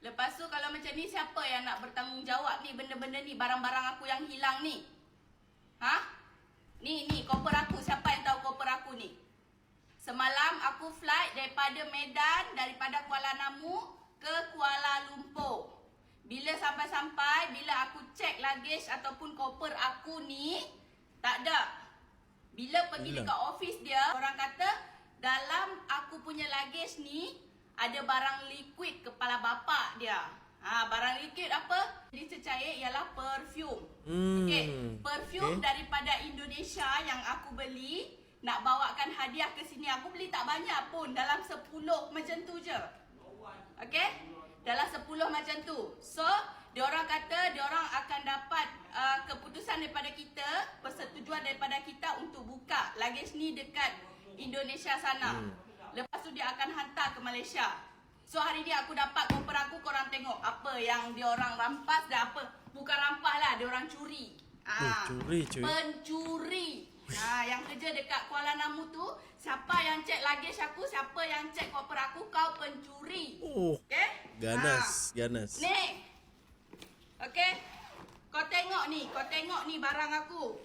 Lepas tu kalau macam ni, siapa yang nak bertanggungjawab ni benda-benda ni, barang-barang aku yang hilang ni? Ha? Ni koper aku, siapa yang tahu koper aku ni? Semalam aku flight daripada Medan, daripada Kuala Namu ke Kuala Lumpur. Bila sampai-sampai, bila aku cek luggage ataupun koper aku ni, tak ada. Bila pergi dekat office dia, orang kata dalam aku punya luggage ni ada barang liquid kepala bapak dia. Barang liquid apa? Jadi cecair ialah perfume. Okey, perfume daripada Indonesia yang aku beli, nak bawakan hadiah ke sini. Aku beli tak banyak pun, dalam 10 macam tu je. Okey? Dalam 10 macam tu. So, diorang kata diorang akan dapat keputusan daripada kita, persetujuan daripada kita untuk buka luggage ni dekat Indonesia sana. Lepas tu dia akan hantar ke Malaysia. So hari ni aku dapat koper aku, korang tengok apa yang diorang rampas dan apa. Bukan rampas lah, diorang curi. Curi cuy. Pencuri. Yang kerja dekat Kuala Namu tu, siapa yang cek luggage aku, siapa yang cek koper aku, kau pencuri. Okay? Ganas. Ni. Okay? Kau tengok ni barang aku.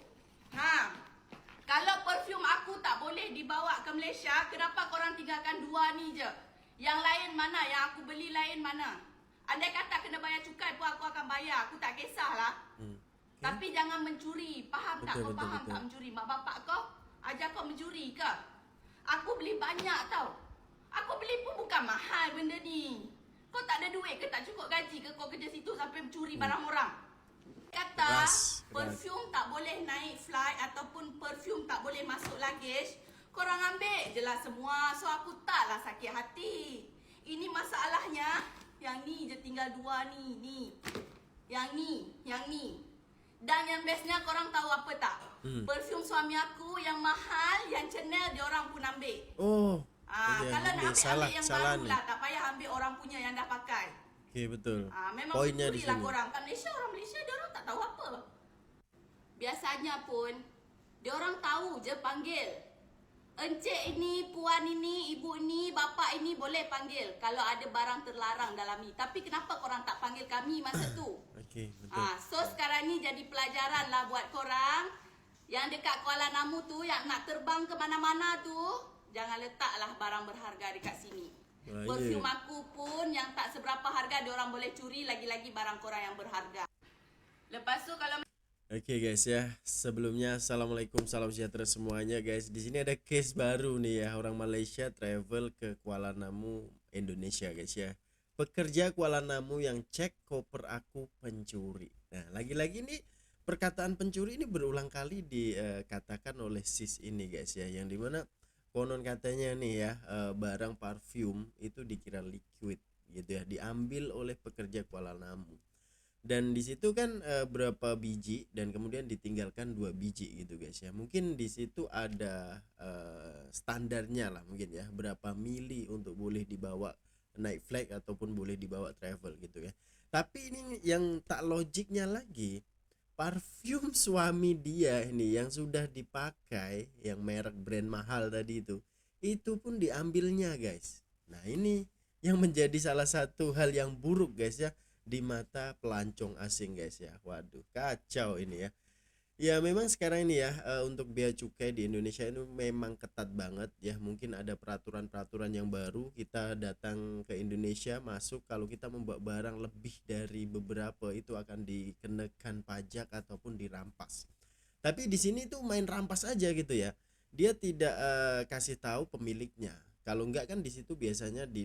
Kalau perfume aku tak boleh dibawa ke Malaysia, kenapa korang tinggalkan 2 ni je? Yang lain mana? Yang aku beli lain mana? Andai kata kena bayar cukai pun aku akan bayar. Aku tak kisahlah. Tapi jangan mencuri. Faham tak? Kau faham tak mencuri? Mak bapak kau ajar kau mencuri ke? Aku beli banyak tau. Aku beli pun bukan mahal benda ni. Kau tak ada duit ke? Tak cukup gaji ke? Kau kerja situ sampai mencuri barang orang? Kata perfume tak boleh naik flight ataupun perfume tak boleh masuk luggage, korang ambil je lah semua. So aku taklah sakit hati. Ini masalahnya, yang ni je tinggal 2 ni. Yang ni. Dan yang bestnya korang tahu apa tak? Perfume suami aku yang mahal, yang Chanel diorang pun ambil. Kalau nak ambil yang baru lah, tak payah ambil orang punya yang dah pakai. Okey, betul. Memang Poinnya di lah sini. korang. Kat Malaysia, orang Malaysia diorang tak tahu apa. Biasanya pun diorang tahu je panggil. Encik ini, puan ini, ibu ini, bapa ini boleh panggil kalau ada barang terlarang dalam ni. Tapi kenapa korang tak panggil kami masa tu? Okey, betul. So sekarang ni jadi pelajaran lah buat korang yang dekat Kuala Namu tu, yang nak terbang ke mana-mana tu, jangan letaklah barang berharga dekat sini. Perfume aku pun yang tak seberapa harga, diorang boleh curi, lagi-lagi barang korang yang berharga. Lepas tu kalau Oke guys ya, sebelumnya assalamualaikum, salam sejahtera semuanya guys. Di sini ada case baru nih ya, orang Malaysia travel ke Kuala Namu, Indonesia guys ya. Pekerja Kuala Namu yang cek koper aku pencuri. Nah, lagi-lagi nih perkataan pencuri ini berulang kali dikatakan oleh sis ini guys ya, yang dimana konon katanya nih ya, barang parfum itu dikira liquid gitu ya, diambil oleh pekerja Kuala Namu. Dan di situ kan berapa biji dan kemudian ditinggalkan 2 biji gitu guys ya. Mungkin di situ ada standarnya lah mungkin ya, berapa mili untuk boleh dibawa naik flight ataupun boleh dibawa travel gitu ya. Tapi ini yang tak logiknya lagi, parfum suami dia ini yang sudah dipakai, yang merek brand mahal tadi itu pun diambilnya guys. Nah ini yang menjadi salah satu hal yang buruk guys ya, di mata pelancong asing guys ya. Waduh, kacau ini ya. Ya memang sekarang ini ya, untuk bea cukai di Indonesia itu memang ketat banget ya. Mungkin ada peraturan-peraturan yang baru. Kita datang ke Indonesia, masuk, kalau kita membawa barang lebih dari beberapa itu akan dikenakan pajak ataupun dirampas. Tapi di sini tuh main rampas aja gitu ya. Dia tidak kasih tahu pemiliknya. Kalau enggak kan di situ biasanya di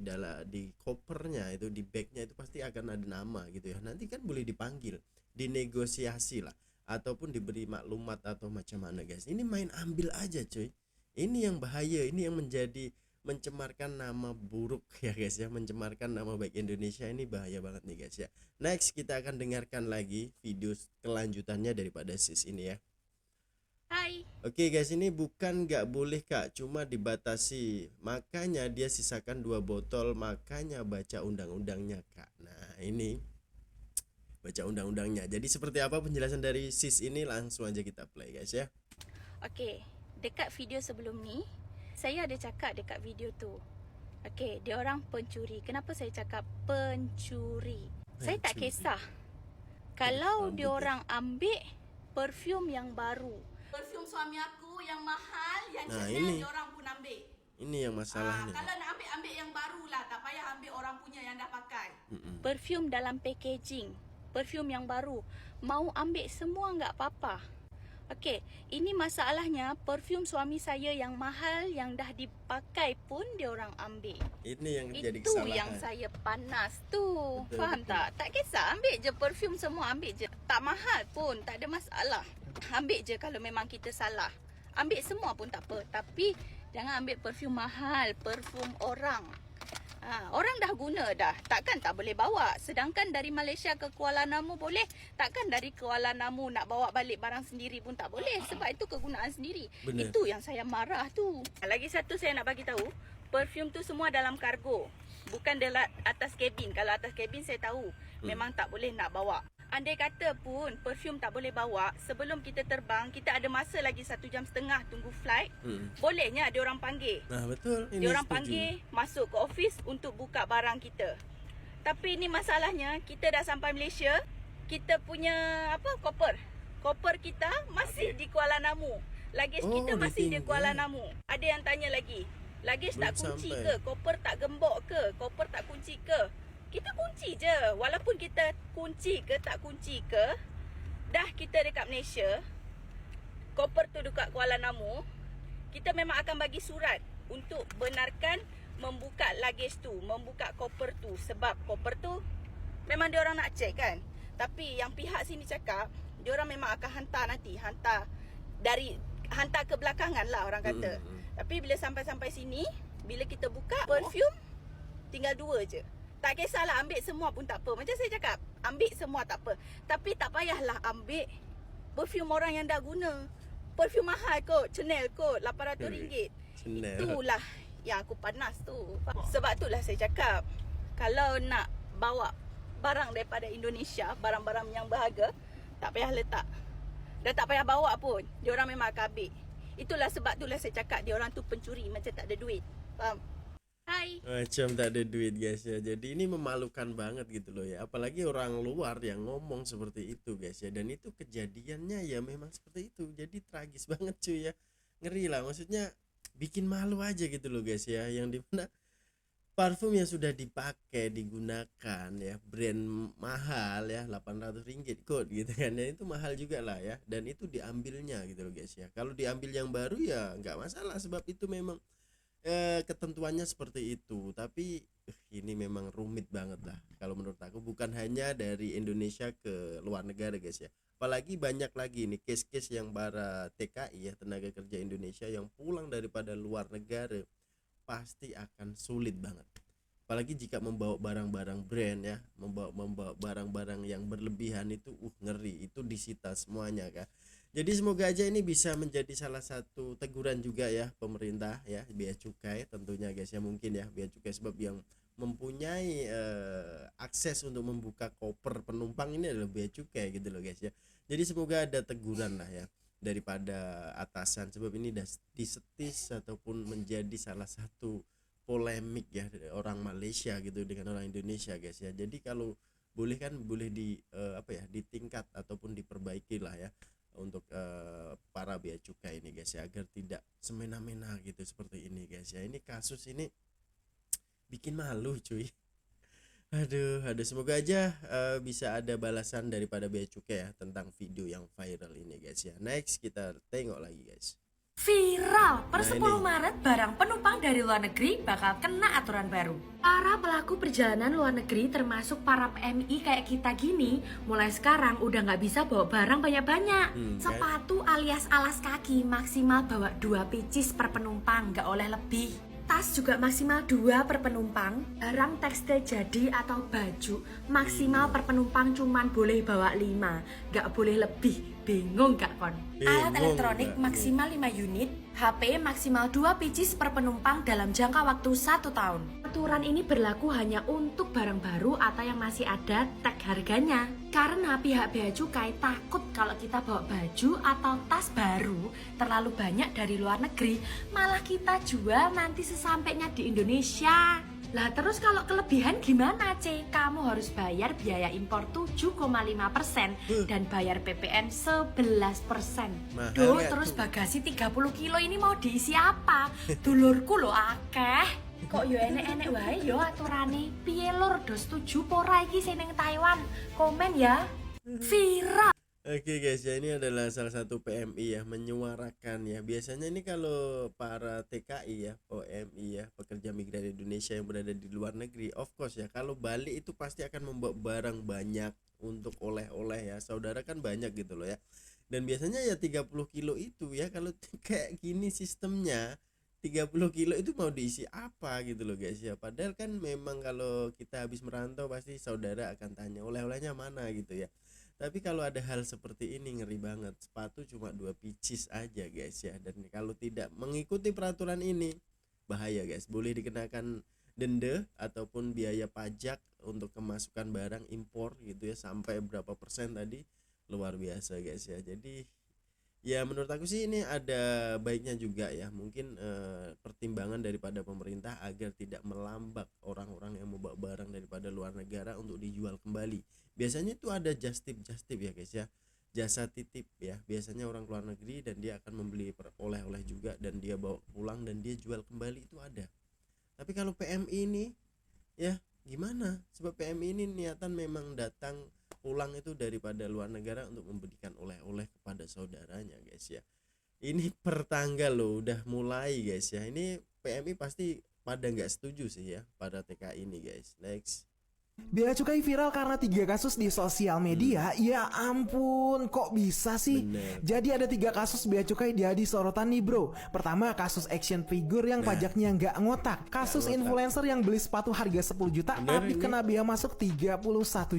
kopernya itu, di bagnya itu pasti akan ada nama gitu ya. Nanti kan boleh dipanggil, dinegosiasi lah, ataupun diberi maklumat atau macam mana guys. Ini main ambil aja cuy. Ini yang bahaya, ini yang menjadi mencemarkan nama buruk ya guys ya, mencemarkan nama baik Indonesia. Ini bahaya banget nih guys ya. Next kita akan dengarkan lagi video kelanjutannya daripada sis ini ya. Hai. Oke guys, ini bukan nggak boleh kak, cuma dibatasi, makanya dia sisakan 2 botol, makanya baca undang-undangnya kak. Nah ini baca undang-undangnya. Jadi seperti apa penjelasan dari sis ini, langsung aja kita play guys ya. Okey, dekat video sebelum ni saya ada cakap dekat video tu, Okey, dia orang pencuri. Kenapa saya cakap pencuri? Saya tak Pencuri. kisah. Kalau Rambut dia dia. orang ambil perfume yang baru. Perfume suami aku yang mahal, yang Nah, Chanel ini. dia orang pun ambil. Ini yang masalahnya. Kalau nak ambil yang baru lah. Tak payah ambil orang punya yang dah pakai. Mm-mm. Perfume dalam packaging. Perfume yang baru. Mau ambil semua enggak apa-apa. Okey, ini masalahnya perfume suami saya yang mahal yang dah dipakai pun dia orang ambil. Ini yang jadi Itu kesalahan. yang saya panas tu. Betul, Faham betul. tak? Tak kisah, ambil je perfume semua, ambil je. Tak mahal pun, tak ada masalah. Ambil je kalau memang kita salah. Ambil semua pun tak apa. Tapi jangan ambil perfume mahal, perfume orang. Orang dah guna dah. Takkan tak boleh bawa. Sedangkan dari Malaysia ke Kuala Namu boleh. Takkan dari Kuala Namu nak bawa balik barang sendiri pun tak boleh. Sebab itu kegunaan sendiri. Benar. Itu yang saya marah tu. Lagi satu saya nak bagi tahu. Perfume tu semua dalam kargo. Bukan dalam atas kabin. Kalau atas kabin saya tahu. Memang tak boleh nak bawa. Andai kata pun perfume tak boleh bawa, sebelum kita terbang, kita ada masa lagi 1.5 jam tunggu flight. Bolehnya dia orang panggil. Nah, betul. Ini Dia orang setuju. panggil masuk ke office untuk buka barang kita. Tapi ini masalahnya, kita dah sampai Malaysia, kita punya koper kita masih di Kuala Namu. Luggage kita masih di Kuala Namu. Ada yang tanya lagi, luggage tak Belum kunci sampai. ke? Koper tak gembok ke? Koper tak kunci ke? Kita kunci je. Walaupun kita kunci ke tak kunci ke, dah kita dekat Malaysia, koper tu dekat Kuala Namu, kita memang akan bagi surat untuk benarkan membuka luggage tu, membuka koper tu. Sebab koper tu memang dia orang nak check kan. Tapi yang pihak sini cakap, dia orang memang akan hantar nanti, hantar ke belakangan lah orang kata. Tapi bila sampai sini, bila kita buka perfume, tinggal 2 je. Tak kisahlah ambil semua pun tak apa. Macam saya cakap, ambil semua tak apa. Tapi tak payahlah ambil perfume orang yang dah guna. Perfume mahal kot, Chanel kot, RM800. Chanel. Itulah yang aku panas tu. Sebab itulah saya cakap, kalau nak bawa barang daripada Indonesia, barang-barang yang berharga, tak payah letak. Dah tak payah bawa pun, dia orang memang akan ambil. Itulah sebab itulah saya cakap dia orang tu pencuri, macam tak ada duit. Faham? Hai. Macam tak ada duit guys ya. Jadi ini memalukan banget gitu loh ya. Apalagi orang luar yang ngomong seperti itu guys ya. Dan itu kejadiannya ya memang seperti itu. Jadi tragis banget cuy ya. Ngeri lah, maksudnya bikin malu aja gitu loh guys ya. Yang dimana parfum yang sudah dipakai, digunakan ya, brand mahal ya, RM800 kok gitu kan ya. Itu mahal juga lah ya. Dan itu diambilnya gitu loh guys ya. Kalau diambil yang baru ya nggak masalah, sebab itu memang ketentuannya seperti itu. Tapi ini memang rumit banget lah kalau menurut aku. Bukan hanya dari Indonesia ke luar negara guys ya, apalagi banyak lagi nih case-case yang para TKI ya, tenaga kerja Indonesia yang pulang daripada luar negara, pasti akan sulit banget. Apalagi jika membawa barang-barang brand ya, membawa barang-barang yang berlebihan itu ngeri, itu disita semuanya kan. Jadi semoga aja ini bisa menjadi salah satu teguran juga ya pemerintah ya, bea cukai tentunya guys ya, mungkin ya bea cukai, sebab yang mempunyai akses untuk membuka koper penumpang ini adalah bea cukai gitu loh guys ya. Jadi semoga ada teguran lah ya daripada atasan, sebab ini disetis ataupun menjadi salah satu polemik ya orang Malaysia gitu dengan orang Indonesia guys ya. Jadi kalau boleh kan boleh ditingkat ataupun diperbaiki lah ya untuk para bea cukai ini guys ya, agar tidak semena-mena gitu seperti ini guys ya. Ini kasus ini bikin malu cuy. Aduh, semoga aja bisa ada balasan daripada bea cukai ya tentang video yang viral ini guys ya. Next kita tengok lagi guys. Viral, per Nah, 10 ini. Maret barang penumpang dari luar negeri bakal kena aturan baru. Para pelaku perjalanan luar negeri termasuk para PMI kayak kita gini, mulai sekarang udah nggak bisa bawa barang banyak-banyak. Sepatu alias alas kaki maksimal bawa 2 pieces per penumpang, nggak oleh lebih. Tas juga maksimal 2 per penumpang. Barang tekstil jadi atau baju maksimal per penumpang cuman boleh bawa 5, nggak boleh lebih. Bingung gak kon? Alat Bingung elektronik nggak? maksimal 5 unit, HP maksimal 2 pieces per penumpang dalam jangka waktu 1 tahun. Aturan ini berlaku hanya untuk barang baru atau yang masih ada tag harganya. Karena pihak Bea Cukai takut kalau kita bawa baju atau tas baru terlalu banyak dari luar negeri, malah kita jual nanti sesampainya di Indonesia. Lah terus kalau kelebihan gimana, C? Kamu harus bayar biaya impor 7,5% dan bayar PPN 11%. Duh, terus bagasi 30 kilo ini mau diisi apa? Dulurku lo akeh. Kok yo enek-enek wae yo aturane. Piye lur, do setuju pora iki sing ning Taiwan? Komen ya. Viral. Oke guys, ya ini adalah salah satu PMI ya, menyuarakan ya. Biasanya ini kalau para TKI ya, PMI ya, pekerja migran Indonesia yang berada di luar negeri, of course ya, kalau balik itu pasti akan membawa barang banyak untuk oleh-oleh ya. Saudara kan banyak gitu loh ya. Dan biasanya ya 30 kilo itu ya, kalau kayak gini sistemnya 30 kilo itu mau diisi apa gitu loh guys ya. Padahal kan memang kalau kita habis merantau pasti saudara akan tanya oleh-olehnya mana gitu ya. Tapi kalau ada hal seperti ini ngeri banget. Sepatu cuma 2 pieces aja guys ya. Dan kalau tidak mengikuti peraturan ini bahaya guys. Boleh dikenakan denda ataupun biaya pajak untuk kemasukan barang impor gitu ya. Sampai berapa persen tadi, luar biasa guys ya. Jadi ya menurut aku sih ini ada baiknya juga ya. Mungkin pertimbangan daripada pemerintah agar tidak melambak orang-orang yang membawa barang daripada luar negara untuk dijual kembali. Biasanya itu ada just tip ya guys ya, jasa titip ya. Biasanya orang luar negeri dan dia akan membeli oleh-oleh juga dan dia bawa pulang dan dia jual kembali, itu ada. Tapi kalau PMI ini ya gimana? Sebab PMI ini niatan memang datang pulang itu daripada luar negara untuk memberikan oleh-oleh kepada saudaranya guys ya. Ini per tanggal loh udah mulai guys ya. Ini PMI pasti pada nggak setuju sih ya pada TKI ini guys. Next. Bea Cukai viral karena 3 kasus di sosial media. Ya ampun, kok bisa sih? Bener. Jadi ada 3 kasus Bea Cukai jadi sorotan nih bro. Pertama, kasus action figure yang pajaknya nggak ngotak. Kasus influencer yang beli sepatu harga 10 juta tapi kena bea masuk 31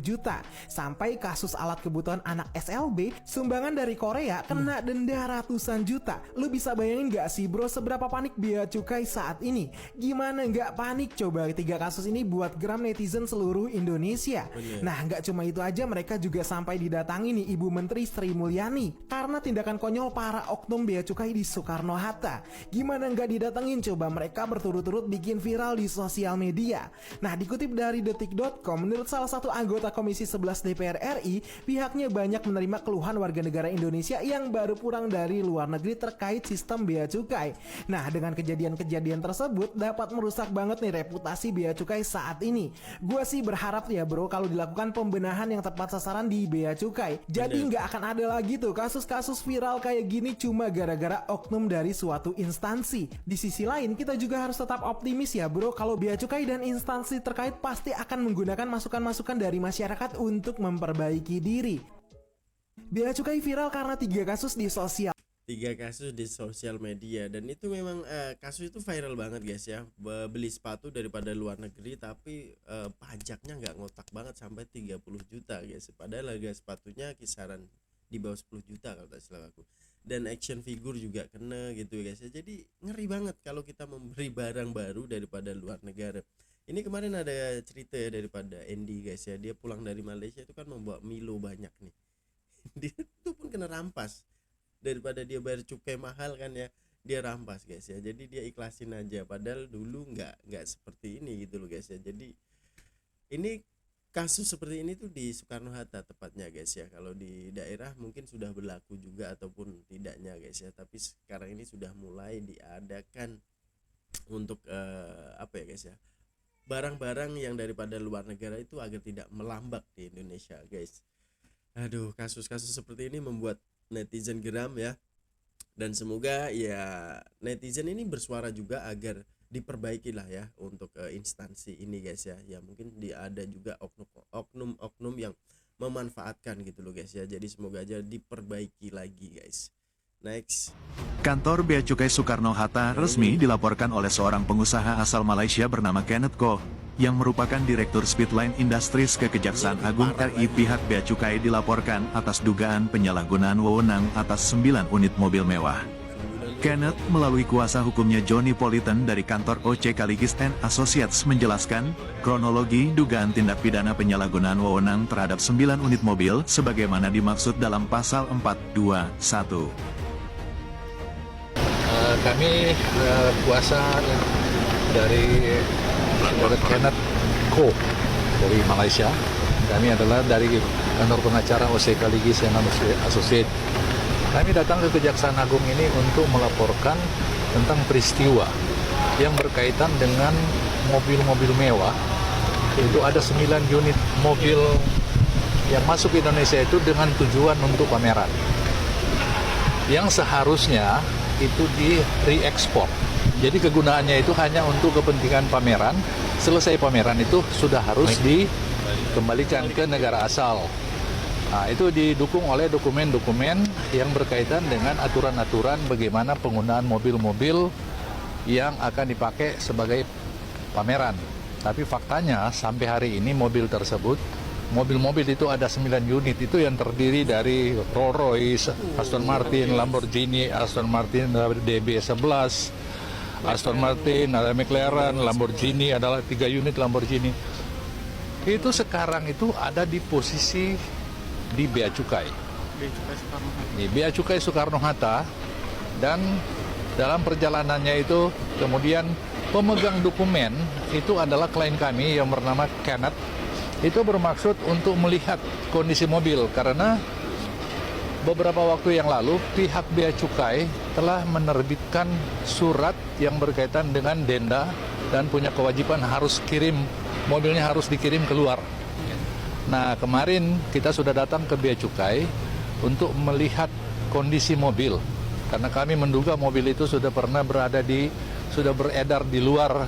juta. Sampai kasus alat kebutuhan anak SLB sumbangan dari Korea kena denda ratusan juta. Lu bisa bayangin nggak sih bro seberapa panik Bea Cukai saat ini? Gimana nggak panik coba? 3 kasus ini buat geram netizen seluruh Indonesia. Bener. Nah, nggak cuma itu aja, mereka juga sampai didatangi nih Ibu Menteri Sri Mulyani karena tindakan konyol para oknum Bea Cukai di Soekarno-Hatta. Gimana nggak didatengin coba? Mereka berturut-turut bikin viral di sosial media. Nah, dikutip dari detik.com, menurut salah satu anggota Komisi 11 DPR RI, pihaknya banyak menerima keluhan warga negara Indonesia yang baru pulang dari luar negeri terkait sistem Bea Cukai. Nah, dengan kejadian-kejadian tersebut dapat merusak banget nih reputasi Bea Cukai saat ini. Gua sih berharap ya bro kalau dilakukan pembenahan yang tepat sasaran di Bea Cukai. Jadi nggak akan ada lagi tuh kasus-kasus viral kayak gini cuma gara-gara oknum dari suatu instansi. Di sisi lain kita juga harus tetap optimis ya bro kalau Bea Cukai dan instansi terkait pasti akan menggunakan masukan-masukan dari masyarakat untuk memperbaiki diri. Bea Cukai viral karena 3 kasus di sosial 3 kasus di sosial media dan itu memang kasus itu viral banget guys ya. Beli sepatu daripada luar negeri tapi pajaknya nggak ngotak banget sampai 30 juta guys. Padahal harga sepatunya kisaran di bawah 10 juta kalau tak salah aku. Dan action figure juga kena gitu guys ya. Jadi ngeri banget kalau kita memberi barang baru daripada luar negara. Ini kemarin ada cerita ya daripada Andy guys ya. Dia pulang dari Malaysia itu kan membawa Milo banyak nih. Dia itu pun kena rampas. Daripada dia bayar cukai mahal kan ya, dia rampas guys ya. Jadi dia ikhlasin aja, padahal dulu nggak seperti ini gitu loh guys ya. Jadi ini kasus seperti ini tuh di Soekarno-Hatta tepatnya guys ya. Kalau di daerah mungkin sudah berlaku juga ataupun tidaknya guys ya, tapi sekarang ini sudah mulai diadakan untuk apa ya guys ya, barang-barang yang daripada luar negara itu agar tidak melambak di Indonesia guys. Aduh, kasus-kasus seperti ini membuat netizen geram ya, dan semoga ya netizen ini bersuara juga agar diperbaiki lah ya untuk instansi ini guys ya. Ya mungkin ada juga oknum yang memanfaatkan gitu loh guys ya. Jadi semoga aja diperbaiki lagi guys. Next. Kantor Bea Cukai Soekarno-Hatta resmi dilaporkan oleh seorang pengusaha asal Malaysia bernama Kenneth Goh yang merupakan Direktur Speedline Industries ke Kejaksaan Agung RI. Pihak Bea Cukai dilaporkan atas dugaan penyalahgunaan wewenang atas 9 unit mobil mewah. Kenneth melalui kuasa hukumnya Johnny Politan dari kantor OC Kaligis and Associates menjelaskan, kronologi dugaan tindak pidana penyalahgunaan wewenang terhadap 9 unit mobil sebagaimana dimaksud dalam pasal 421. Kami kuasa dari saudara Kenneth Ko dari Malaysia. Kami adalah dari kantor pengacara OC Kaligis and Associates. Kami datang ke Kejaksaan Agung ini untuk melaporkan tentang peristiwa yang berkaitan dengan mobil-mobil mewah. Itu ada 9 unit mobil yang masuk ke Indonesia itu dengan tujuan untuk pameran. Yang seharusnya itu di re-ekspor. Jadi kegunaannya itu hanya untuk kepentingan pameran. Selesai pameran itu sudah harus dikembalikan ke negara asal. Nah, itu didukung oleh dokumen-dokumen yang berkaitan dengan aturan-aturan bagaimana penggunaan mobil-mobil yang akan dipakai sebagai pameran. Tapi faktanya sampai hari ini mobil tersebut, mobil-mobil itu ada 9 unit itu yang terdiri dari Rolls Royce, Aston Martin, Lamborghini, Aston Martin DB11, Aston Martin, ada McLaren, Lamborghini adalah 3 unit Lamborghini. Itu sekarang itu ada di posisi di Bea Cukai. Di Bea Cukai Soekarno-Hatta, dan dalam perjalanannya itu kemudian pemegang dokumen itu adalah klien kami yang bernama Kenneth. Itu bermaksud untuk melihat kondisi mobil karena beberapa waktu yang lalu pihak Bea Cukai telah menerbitkan surat yang berkaitan dengan denda dan punya kewajiban harus mobilnya harus dikirim keluar. Nah, kemarin kita sudah datang ke Bea Cukai untuk melihat kondisi mobil. Karena kami menduga mobil itu sudah pernah sudah beredar di luar,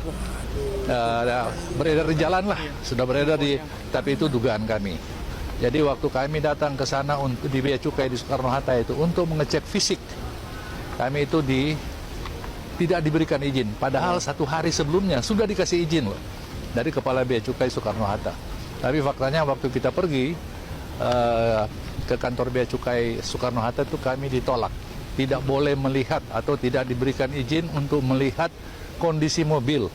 beredar di jalan lah, sudah beredar tapi itu dugaan kami. Jadi waktu kami datang ke sana di Bea Cukai di Soekarno-Hatta itu untuk mengecek fisik, kami itu tidak diberikan izin. Padahal 1 hari sebelumnya sudah dikasih izin loh dari Kepala Bea Cukai Soekarno-Hatta. Tapi faktanya waktu kita pergi ke kantor Bea Cukai Soekarno-Hatta itu kami ditolak. Tidak boleh melihat atau tidak diberikan izin untuk melihat kondisi mobil.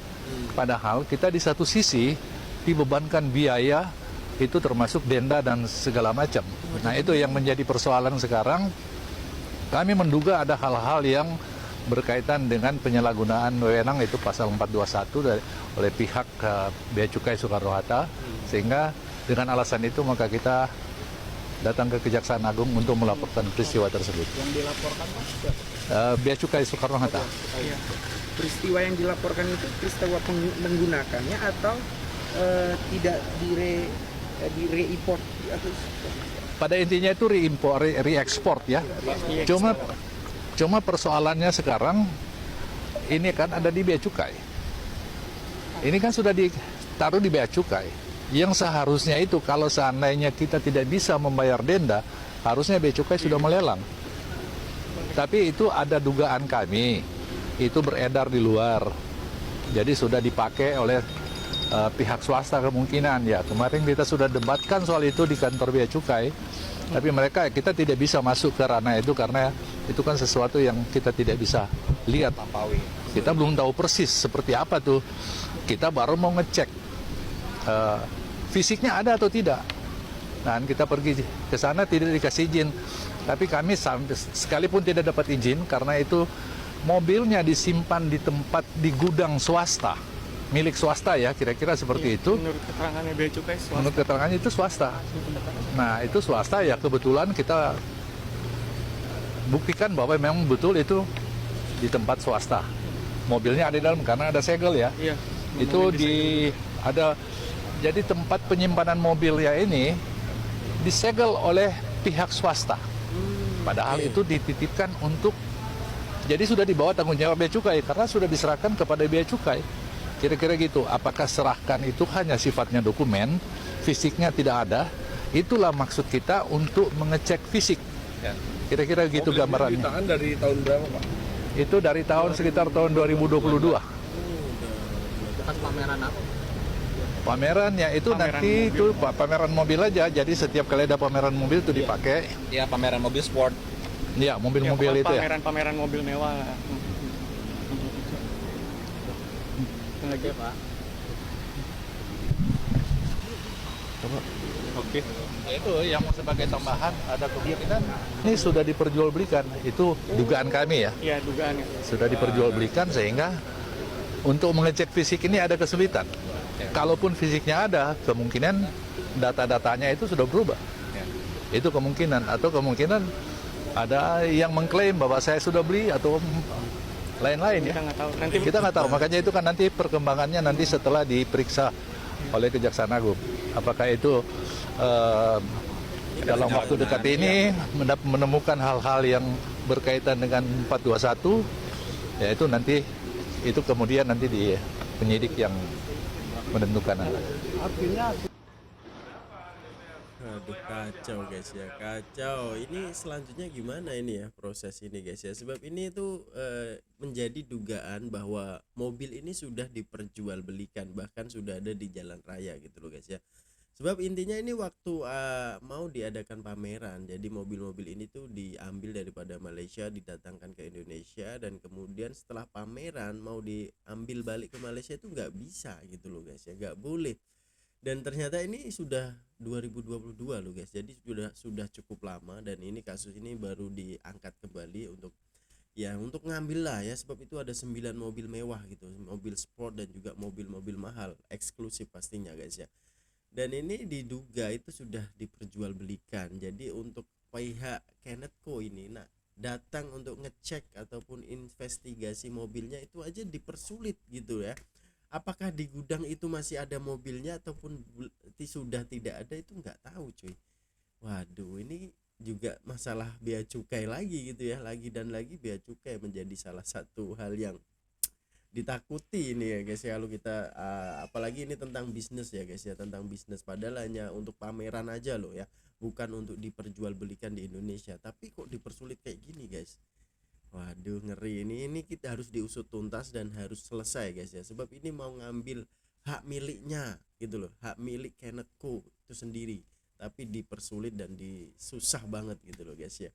Padahal kita di satu sisi dibebankan biaya, itu termasuk denda dan segala macam. Nah, itu yang menjadi persoalan sekarang. Kami menduga ada hal-hal yang berkaitan dengan penyalahgunaan wewenang, itu pasal 421 oleh pihak Bea Cukai Soekarno-Hatta. Sehingga dengan alasan itu maka kita datang ke Kejaksaan Agung untuk melaporkan peristiwa tersebut. Yang dilaporkan Mas? Bea Cukai Soekarno-Hatta. Iya. Peristiwa yang dilaporkan itu peristiwa menggunakannya atau tidak di-re-import? Pada intinya itu re-ekspor ya. Cuma persoalannya sekarang ini kan ada di Bea Cukai. Ini kan sudah ditaruh di Bea Cukai. Yang seharusnya itu kalau seandainya kita tidak bisa membayar denda, harusnya Bea Cukai sudah melelang. Tapi itu ada dugaan kami, itu beredar di luar. Jadi sudah dipakai oleh pihak swasta kemungkinan ya. Kemarin kita sudah debatkan soal itu di kantor Bea Cukai. Tapi kita tidak bisa masuk ke ranah itu karena itu kan sesuatu yang kita tidak bisa lihat. Kita belum tahu persis seperti apa tuh. Kita baru mau ngecek fisiknya ada atau tidak. Dan kita pergi ke sana tidak dikasih izin. Tapi kami sekalipun tidak dapat izin karena itu mobilnya disimpan di tempat di gudang swasta, milik swasta ya, kira-kira seperti itu. Menurut keterangannya Bea Cukai swasta. Menurut keterangannya itu swasta. Nah, itu swasta ya, kebetulan kita buktikan bahwa memang betul itu di tempat swasta. Mobilnya ada di dalam karena ada segel ya. Iya. Itu jadi tempat penyimpanan mobil ya ini disegel oleh pihak swasta. Padahal itu dititipkan untuk, jadi sudah dibawa tanggung jawab Bea Cukai karena sudah diserahkan kepada Bea Cukai. Kira-kira gitu. Apakah serahkan itu hanya sifatnya dokumen, fisiknya tidak ada? Itulah maksud kita untuk mengecek fisik. Kira-kira gitu gambarannya. Ditahan dari tahun berapa, Pak? Itu dari sekitar tahun 2022. Bukan pameran apa? Pameran ya itu pameran nanti mobil. Itu pameran mobil aja. Jadi setiap kali ada pameran mobil itu dipakai. Ya pameran mobil sport. Ya, mobil-mobil itu ya. Pameran-pameran mobil mewah. Lagi Pak. Oke. Itu yang sebagai tambahan ada kemungkinan ini sudah diperjualbelikan. Itu dugaan kami ya. Iya, dugaannya. Sudah diperjualbelikan sehingga untuk mengecek fisik ini ada kesulitan. Kalaupun fisiknya ada, kemungkinan data-datanya itu sudah berubah. Itu kemungkinan, atau kemungkinan ada yang mengklaim bahwa saya sudah beli atau lain-lain ya. Kita nggak tahu. Nanti Kita nggak tahu, makanya itu kan nanti perkembangannya nanti setelah diperiksa oleh Kejaksaan Agung. Apakah itu dalam waktu dekat ini menemukan hal-hal yang berkaitan dengan 421, ya itu nanti itu kemudian nanti di penyidik yang menentukan. Aduh, kacau guys ya, kacau. Ini selanjutnya gimana ini ya proses ini guys ya? Sebab ini tuh menjadi dugaan bahwa mobil ini sudah diperjualbelikan, bahkan sudah ada di jalan raya gitu loh guys ya. Sebab intinya ini waktu mau diadakan pameran, jadi mobil-mobil ini tuh diambil daripada Malaysia, didatangkan ke Indonesia, dan kemudian setelah pameran mau diambil balik ke Malaysia itu nggak bisa gitu loh guys ya, nggak boleh. Dan ternyata ini sudah 2022 loh guys, jadi sudah cukup lama, dan ini kasus ini baru diangkat kembali untuk ngambil lah ya, sebab itu ada 9 mobil mewah gitu, mobil sport dan juga mobil-mobil mahal eksklusif pastinya guys ya. Dan ini diduga itu sudah diperjualbelikan. Jadi untuk pihak Kenneth Co ini datang untuk ngecek ataupun investigasi mobilnya itu aja dipersulit gitu ya. Apakah di gudang itu masih ada mobilnya ataupun sudah tidak ada, itu nggak tahu cuy. Waduh, ini juga masalah bea cukai lagi gitu ya, lagi dan lagi bea cukai menjadi salah satu hal yang ditakuti ini ya guys ya, kalau kita apalagi ini tentang bisnis ya guys ya, tentang bisnis, padahal hanya untuk pameran aja loh ya, bukan untuk diperjualbelikan di Indonesia, tapi kok dipersulit kayak gini guys. Waduh, ngeri. Ini kita harus diusut tuntas dan harus selesai guys ya, sebab ini mau ngambil hak miliknya gitu loh, hak milik Kenneth Co itu sendiri, tapi dipersulit dan disusah banget gitu loh guys ya.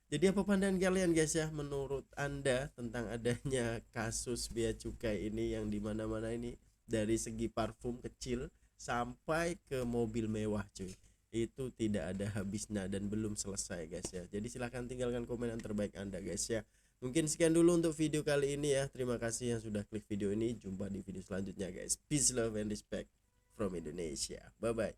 Jadi apa pandangan kalian guys ya, menurut Anda tentang adanya kasus bea cukai ini yang dimana-mana ini, dari segi parfum kecil sampai ke mobil mewah cuy, itu tidak ada habisnya dan belum selesai guys ya. Jadi silahkan tinggalkan komen yang terbaik Anda guys ya. Mungkin sekian dulu untuk video kali ini ya, terima kasih yang sudah klik video ini, jumpa di video selanjutnya guys. Peace, love and respect from Indonesia, bye bye.